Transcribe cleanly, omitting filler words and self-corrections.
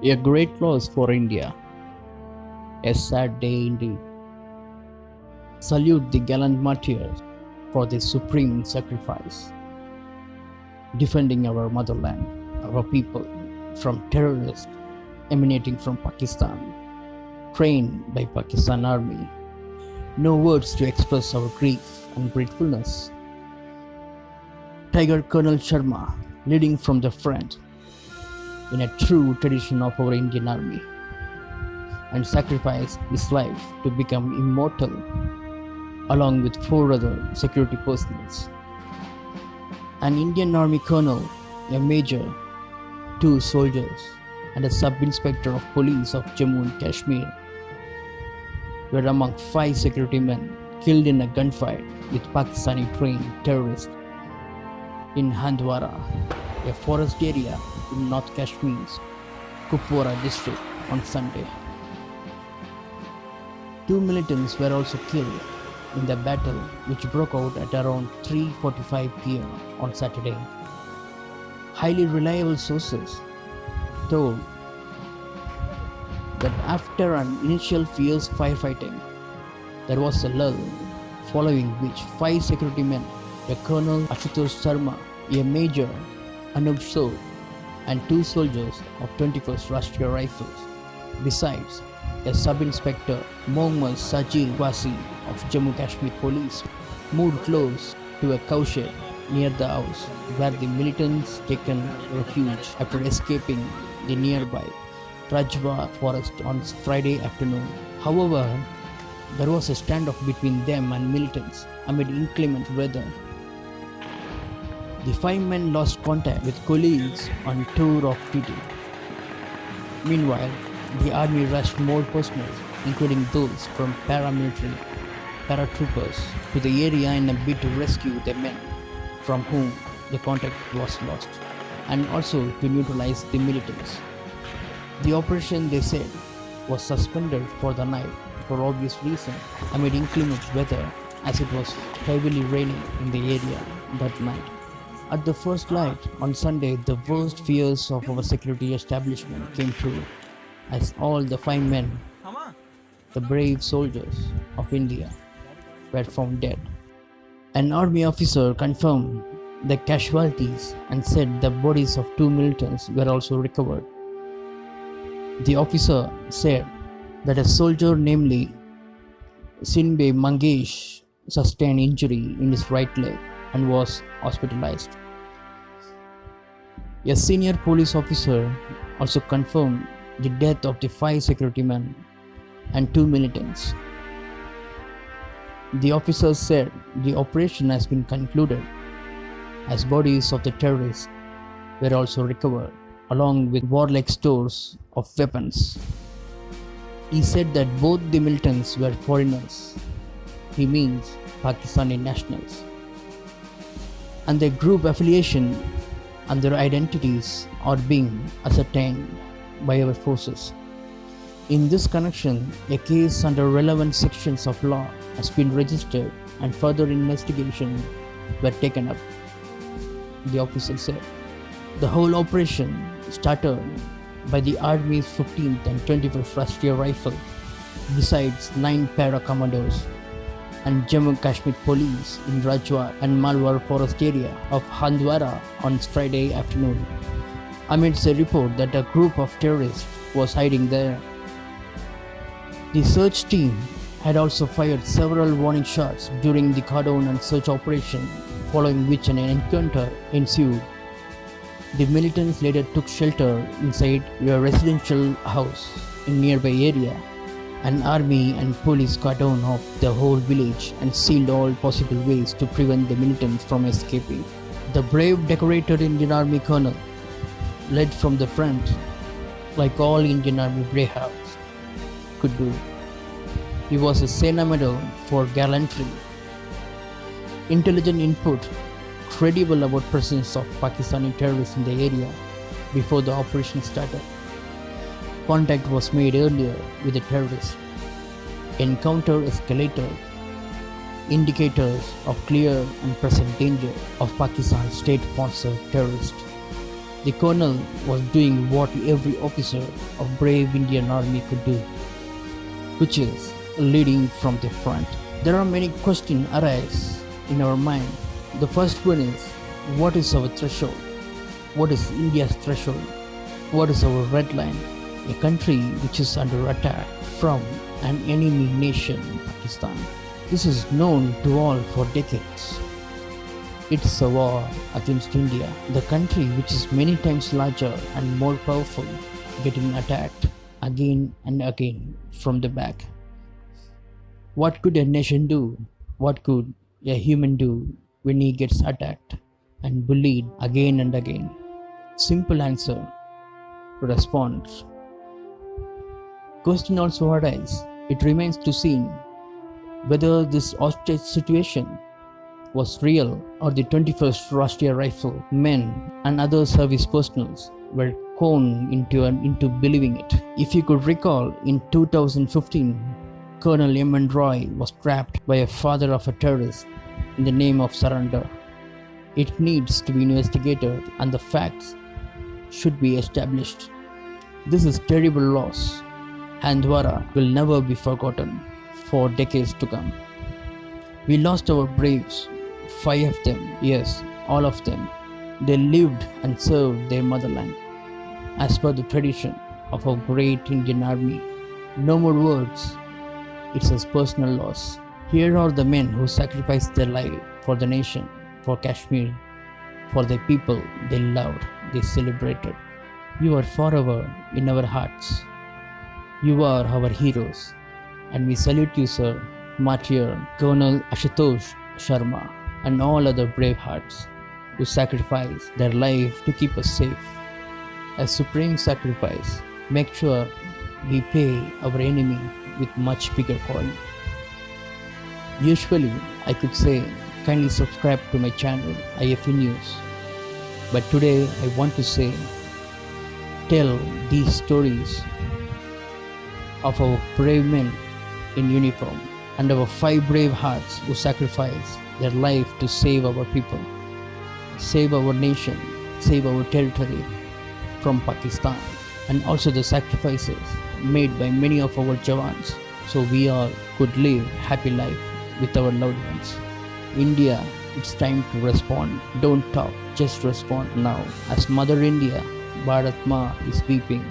A great loss for India. A sad day indeed. Salute the gallant martyrs for their supreme sacrifice, defending our motherland, our people, from terrorists emanating from Pakistan, trained by Pakistan Army. No words to express our grief and gratefulness. Tiger Colonel Sharma leading from the front in a true tradition of our Indian Army, and sacrificed his life to become immortal along with 4 other security personnel. An Indian Army colonel, a major, 2 soldiers, and a sub-inspector of police of Jammu and Kashmir were among 5 security men killed in a gunfight with Pakistani-trained terrorists in Handwara, a forest area in North Kashmir's Kupwara district on Sunday. 2 militants were also killed in the battle, which broke out at around 3:45 p.m. on Saturday. Highly reliable sources told that after an initial fierce firefighting, there was a lull, following which 5 security men, a Col Ashutosh Sharma, a major, Anup Sood, and 2 soldiers of 21st Rashtriya Rifles, besides a sub-inspector Mohammad Sajid Wasi of Jammu Kashmir Police, moved close to a cowshed near the house where the militants taken refuge after escaping the nearby Rajwa forest on Friday afternoon. However, there was a standoff between them and militants amid inclement weather. The 5 men lost contact with colleagues on tour of duty. Meanwhile, the army rushed more personnel, including those from paramilitary paratroopers, to the area in a bid to rescue the men from whom the contact was lost, and also to neutralize the militants. The operation, they said, was suspended for the night for obvious reasons amid inclement weather, as it was heavily raining in the area that night. At the first light on Sunday, the worst fears of our security establishment came true, as all the 5 men, the brave soldiers of India, were found dead. An army officer confirmed the casualties and said the bodies of 2 militants were also recovered. The officer said that a soldier, namely Sinbe Mangesh, sustained injury in his right leg and was hospitalized. A senior police officer also confirmed the death of the 5 security men and 2 militants. The officer said the operation has been concluded, as bodies of the terrorists were also recovered, along with warlike stores of weapons. He said that both the militants were foreigners, he means Pakistani nationals, and their group affiliation and their identities are being ascertained by our forces. In this connection, a case under relevant sections of law has been registered and further investigations were taken up, the officer said. The whole operation started by the Army's 15th and 21st Rashtriya Rifle, besides 9 para-commandos, and Jammu Kashmir Police in Rajwa and Malwar forest area of Handwara on Friday afternoon, amidst a report that a group of terrorists was hiding there. The search team had also fired several warning shots during the cordon and search operation, following which an encounter ensued. The militants later took shelter inside a residential house in nearby area. An army and police cordoned off the whole village and sealed all possible ways to prevent the militants from escaping. The brave decorated Indian Army colonel led from the front, like all Indian Army Bravehearts could do. He was a Sena Medal for gallantry. Intelligent input credible about presence of Pakistani terrorists in the area before the operation started. Contact was made earlier with the terrorists. Encounter escalated. Indicators of clear and present danger of Pakistan's state-sponsored terrorists. The colonel was doing what every officer of brave Indian army could do, which is leading from the front. There are many questions arise in our mind. The first one is, what is our threshold? What is India's threshold? What is our red line? A country which is under attack from an enemy nation, Pakistan. This is known to all for decades. It's a war against India, the country which is many times larger and more powerful, getting attacked again and again from the back. What could a nation do? What could a human do when he gets attacked and bullied again and again? Simple answer to respond. Question also arises. It remains to seen whether this hostage situation was real or the 21st Rashtriya Rifle men and other service personals were conned into believing it. If you could recall, in 2015, Colonel M. Roy was trapped by a father of a terrorist in the name of surrender. It needs to be investigated and the facts should be established. This is terrible loss. Handwara will never be forgotten for decades to come. We lost our braves, 5 of them, yes, all of them. They lived and served their motherland as per the tradition of our great Indian army. No more words, it's a personal loss. Here are the men who sacrificed their life for the nation, for Kashmir, for the people they loved, they celebrated. You are forever in our hearts. You are our heroes, and we salute you, sir, martyr Col Ashutosh Sharma, and all other Bravehearts who sacrificed their life to keep us safe. As supreme sacrifice, make sure we pay our enemy with much bigger coin. Usually, I could say, kindly subscribe to my channel, IFE News. But today, I want to say, tell these stories of our brave men in uniform and our 5 brave hearts who sacrificed their life to save our people, save our nation, save our territory from Pakistan, and also the sacrifices made by many of our Jawans, so we all could live happy life with our loved ones. India, it's time to respond. Don't talk, just respond now. As Mother India, Bharat Ma is weeping.